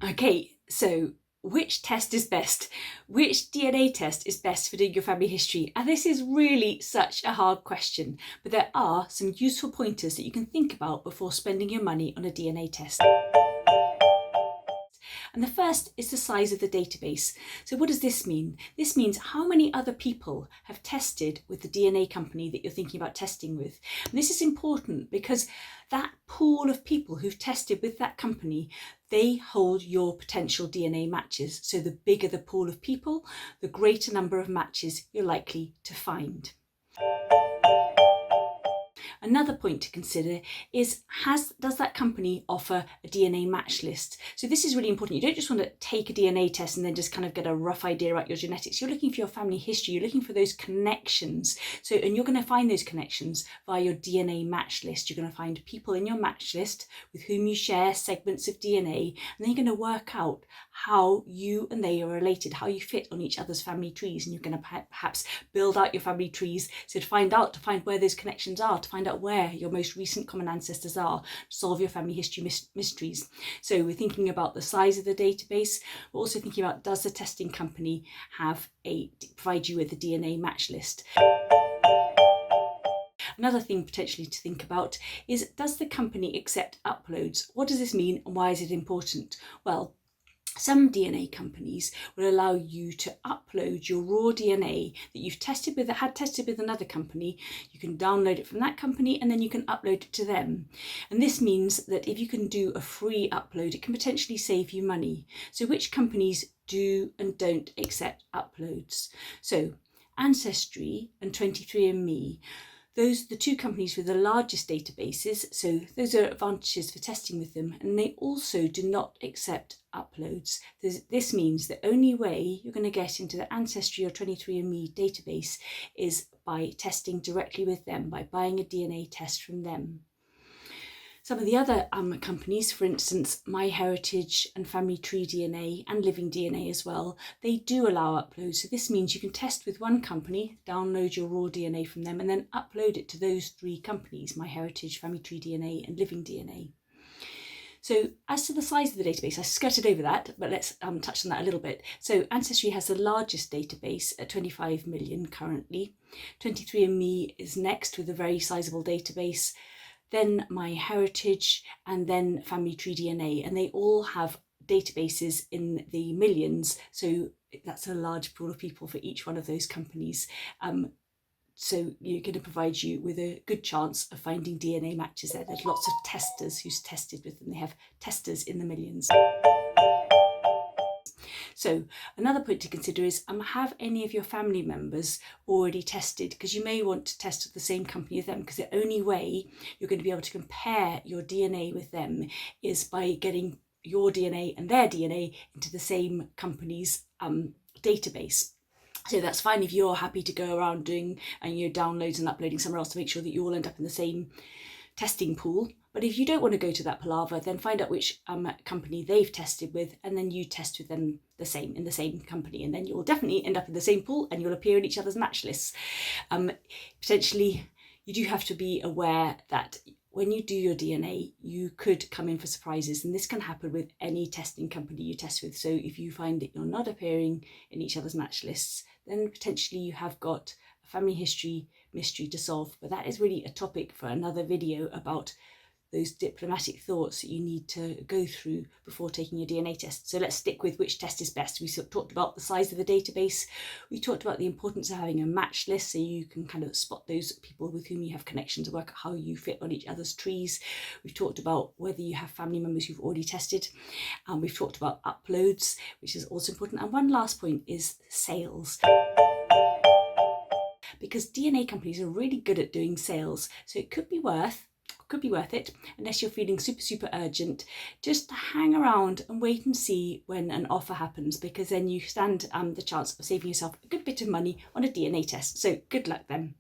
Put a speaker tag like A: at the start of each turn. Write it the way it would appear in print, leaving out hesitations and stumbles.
A: Okay, so which test is best? Which DNA test is best for doing your family history? And this is really such a hard question, but there are some useful pointers that you can think about before spending your money on a DNA test. And the first is the size of the database. So what does this mean? This means how many other people have tested with the DNA company that you're thinking about testing with. And this is important because that pool of people who've tested with that company, they hold your potential DNA matches. So the bigger the pool of people, the greater number of matches you're likely to find. Another point to consider is does that company offer a DNA match list? So this is really important. You don't just want to take a DNA test and then just kind of get a rough idea about your genetics. You're looking for your family history. You're looking for those connections. And you're going to find those connections via your DNA match list. You're going to find people in your match list with whom you share segments of DNA, and then you're going to work out how you and they are related, how you fit on each other's family trees, and you're going to perhaps build out your family trees to find where those connections are, to find out where your most recent common ancestors are, solve your family history mysteries. So we're thinking about the size of the database. We're also thinking about, does the testing company provide you with a DNA match list? Another thing potentially to think about is, does the company accept uploads? What does this mean and why is it important? Well, some DNA companies will allow you to upload your raw DNA that you've tested with another company. You can download it from that company and then you can upload it to them. And this means that if you can do a free upload, it can potentially save you money. So which companies do and don't accept uploads? So Ancestry and 23andMe, those are the two companies with the largest databases, so those are advantages for testing with them, and they also do not accept uploads. This means the only way you're going to get into the Ancestry or 23andMe database is by testing directly with them, by buying a DNA test from them. Some of the other companies, for instance, MyHeritage and Family Tree DNA and Living DNA as well, they do allow uploads. So this means you can test with one company, download your raw DNA from them, and then upload it to those three companies, MyHeritage, Family Tree DNA and Living DNA. So as to the size of the database, I skirted over that, but let's touch on that a little bit. So Ancestry has the largest database at 25 million currently. 23andMe is next with a very sizable database, then MyHeritage, and then Family Tree DNA, and they all have databases in the millions, so that's a large pool of people for each one of those companies. So you're going to provide you with a good chance of finding DNA matches there. There's lots of testers who's tested with them. They have testers in the millions. So another point to consider is, have any of your family members already tested? Because you may want to test with the same company as them, because the only way you're going to be able to compare your DNA with them is by getting your DNA and their DNA into the same company's database. So that's fine if you're happy to go around doing your downloads and uploading somewhere else to make sure that you all end up in the same testing pool. But if you don't want to go to that palaver, then find out which company they've tested with, and then you test with them in the same company, and then you'll definitely end up in the same pool and you'll appear in each other's match lists. Potentially, you do have to be aware that when you do your DNA, you could come in for surprises, and this can happen with any testing company you test with. So if you find that you're not appearing in each other's match lists, then potentially you have got a family history mystery to solve. But that is really a topic for another video, about those diplomatic thoughts that you need to go through before taking your DNA test. So let's stick with which test is best. We talked about the size of the database. We talked about the importance of having a match list, so you can kind of spot those people with whom you have connections, work out how you fit on each other's trees. We've talked about whether you have family members who've already tested. We've talked about uploads, which is also important. And one last point is sales, because DNA companies are really good at doing sales. So it could be worth it, unless you're feeling super urgent, just to hang around and wait and see when an offer happens, because then you stand the chance of saving yourself a good bit of money on a DNA test. So good luck then.